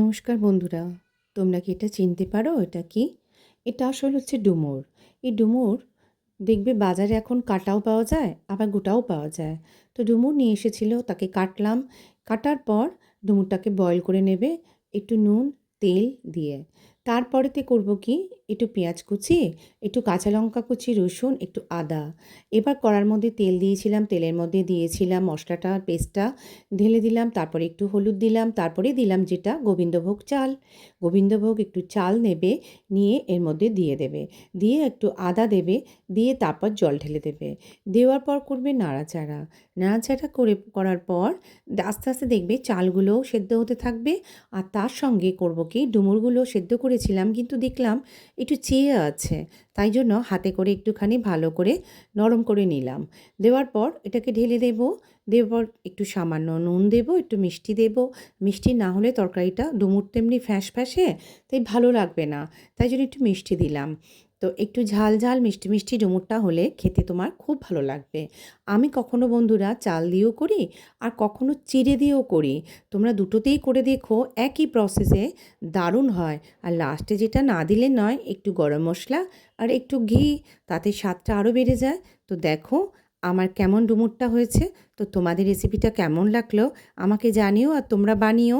নমস্কার বন্ধুরা, তোমরা কি এটা চিনতে পারো? এটা কি? এটা আসলে হচ্ছে ডুমুর। এই ডুমুর দেখবে বাজারে এখন কাটাও পাওয়া যায়, আবার গোটাও পাওয়া যায়। তো ডুমুর নিয়ে এসেছিল, তাকে কাটলাম। কাটার পর ডুমুরটাকে বয়েল করে নেবে একটু নুন, তেল দিয়ে। তারপরেতে করব কি, একটু পেঁয়াজ কুচি, একটু কাঁচা লঙ্কা কুচি, রসুন, একটু আদা। এবার কড়ার মধ্যে তেল দিয়েছিলাম, তেলের মধ্যে দিয়েছিলাম মশলাটা, পেস্টটা ঢেলে দিলাম। তারপরে একটু হলুদ দিলাম, তারপরে দিলাম যেটা গোবিন্দভোগ চাল। গোবিন্দভোগ একটু চাল নেবে, নিয়ে এর মধ্যে দিয়ে দেবে। দিয়ে একটু আদা দেবে, দিয়ে তারপর জল ঢেলে দেবে। দেওয়ার পর করবে নাড়াচাড়া। নাড়াচাড়া করার পর আস্তে আস্তে দেখবে চালগুলোও সেদ্ধ হতে থাকবে। আর তার সঙ্গে করব কি, ডুমুরগুলো সেদ্ধ করেছিলাম কিন্তু দেখলাম একটু চেয়ে আছে, তাই জন্য হাতে করে একটুখানি ভালো করে নরম করে নিলাম। দেওয়ার পর এটাকে ঢেলে দেব। দেওয়ার পর একটু সামান্য নুন দেব, একটু মিষ্টি দেব। মিষ্টি না হলে তরকারিটা ডুমুর তেমনি ফ্যাঁসে, তাই ভালো লাগবে না, তাই জন্য একটু মিষ্টি দিলাম। তো একটু ঝাল ঝাল মিষ্টি মিষ্টি ডুমুরটা হলে খেতে তোমার খুব ভালো লাগবে। আমি কখনো বন্ধুরা চাল দিয়েও করি, আর কখনো চিড়ে দিয়েও করি। তোমরা দুটোতেই করে দেখো, একই প্রসেসে দারুণ হয়। আর লাস্টে যেটা না দিলে নয়, একটু গরম মশলা আর একটু ঘি, তাতে স্বাদটা আরও বেড়ে যায়। তো দেখো আমার কেমন ডুমুরটা হয়েছে। তো তোমাদের রেসিপিটা কেমন লাগলো আমাকে জানিও, আর তোমরা বানিও।